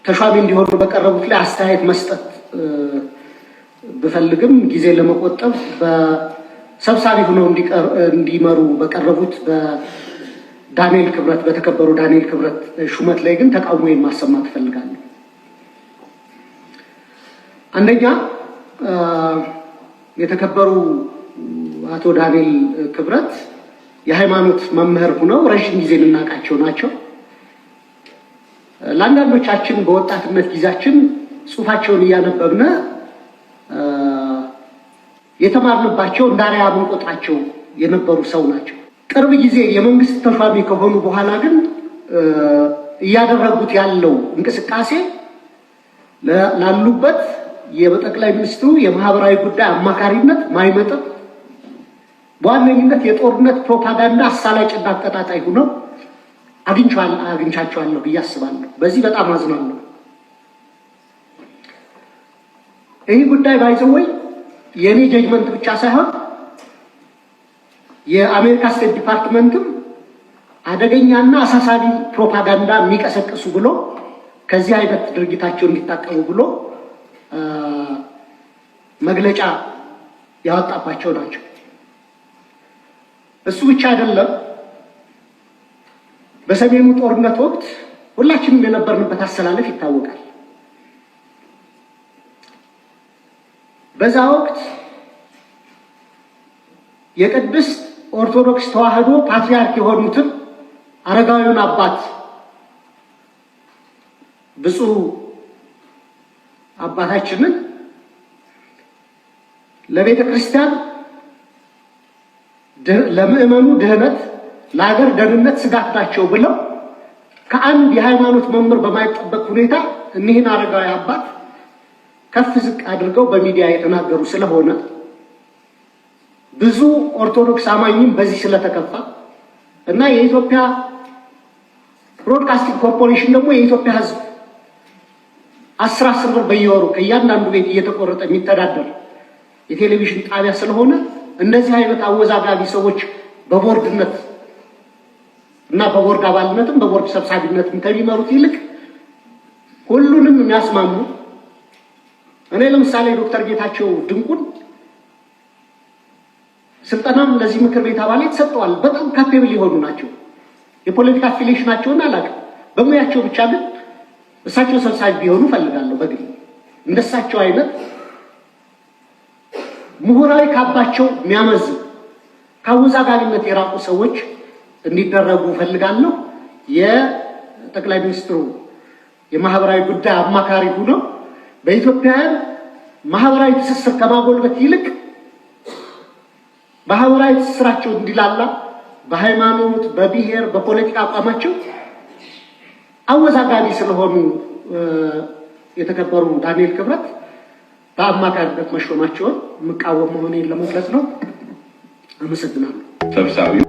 ተሿሚ እንዲሆኑ በቀረቡት ላይ አስተያየት መስጠት ብፈልግም ጊዜ ለመቆጠብ በሰብሳቢ ሆነው እንዲመሩ በቀረቡት በዳንኤል ክብረት በተከበሩ ዳንኤል ክብረት ሹመት ላይ ግን ተቃውሞዬን ማሰማት እፈልጋለሁ። አንደኛ የተከበሩ አቶ ዳንኤል ክብረት የሃይማኖት መምህር ሆነው ረጅም ጊዜ እናቃቸው ናቸው። ለአንዳንዶቻችን በወጣትነት ጊዜያችን ጽሁፋቸውን እያነበብነ የተማርንባቸው እንዳሪያ ምንቆጥራቸው የነበሩ ሰው ናቸው። ቅርብ ጊዜ የመንግስት ተሿሚ ከሆኑ በኋላ ግን እያደረጉት ያለው እንቅስቃሴ ላሉበት የጠቅላይ ሚኒስትሩ የማህበራዊ ጉዳይ አማካሪነት ማይመጥን በዋነኝነት የጦርነት ፕሮፓጋንዳ አሳላጭና አቀጣጣይ ሆነው አግኝቻቸዋለሁ ብዬ አስባለሁ። በዚህ በጣም አዝናለሁ። ይህ ጉዳይ ባይዘወይ የኔ ጀጅመንት ብቻ ሳይሆን የአሜሪካ ስቴት ዲፓርትመንትም አደገኛና አሳሳቢ ፕሮፓጋንዳ የሚቀሰቅሱ ብሎ ከዚህ አይነት ድርጊታቸው እንዲታቀሙ ብሎ መግለጫ ያወጣባቸው ናቸው። እሱ ብቻ አይደለም። በሰሜኑ ጦርነት ወቅት ሁላችንም የነበርንበት አሰላለፍ ይታወቃል። በዛ ወቅት የቅድስት ኦርቶዶክስ ተዋሕዶ ፓትርያርክ የሆኑትን አረጋዊውን አባት ብፁዕ አባታችንን ለቤተ ክርስቲያን ለምእመኑ ድህነት ለሀገር ደህንነት ስጋት ናቸው ብለው ከአንድ የሃይማኖት መምህር በማይጠበቅ ሁኔታ እኒህን አረጋዊ አባት ከፍ ዝቅ አድርገው በሚዲያ የተናገሩ ስለሆነ ብዙ ኦርቶዶክስ አማኝም በዚህ ስለተከፋ እና የኢትዮጵያ ብሮድካስቲንግ ኮርፖሬሽን ደግሞ የኢትዮጵያ ሕዝብ 10 ብር በየወሩ ከእያንዳንዱ ቤት እየተቆረጠ የሚተዳደር የቴሌቪዥን ጣቢያ ስለሆነ እንደዚህ አይነት አወዛጋቢ ሰዎች በቦርድነት እና በቦርድ አባልነትም በቦርድ ሰብሳቢነትም ከሚመሩት ይልቅ ሁሉንም የሚያስማሙ እኔ ለምሳሌ ዶክተር ጌታቸው ድንቁን ስልጠናም ለዚህ ምክር ቤት አባላት ተሰጥቷል። በጣም ካፔብል የሆኑ ናቸው። የፖለቲካ አፊሊዬሽናቸውን አላውቅም። በሙያቸው ብቻ ግን እሳቸው ሰብሳቢ ቢሆኑ ፈልጋለሁ። በግል እንደሳቸው አይነት ምሁራዊ ካባቸው የሚያመዝን ከአወዛጋቢነት የራቁ ሰዎች እንዲደረጉ ፈልጋለሁ። የጠቅላይ ሚኒስትሩ የማህበራዊ ጉዳይ አማካሪ ሆነው በኢትዮጵያውያን ማህበራዊ ትስስር ከማጎልበት ይልቅ ማህበራዊ ትስስራቸው እንዲላላ በሃይማኖት፣ በብሔር፣ በፖለቲካ አቋማቸው አወዛጋቢ ስለሆኑ የተከበሩ ዳንኤል ክብረት በአማካሪነት መሾማቸውን የምቃወም መሆኔን ለመግለጽ ነው። አመሰግናለሁ። ሰብሳቢው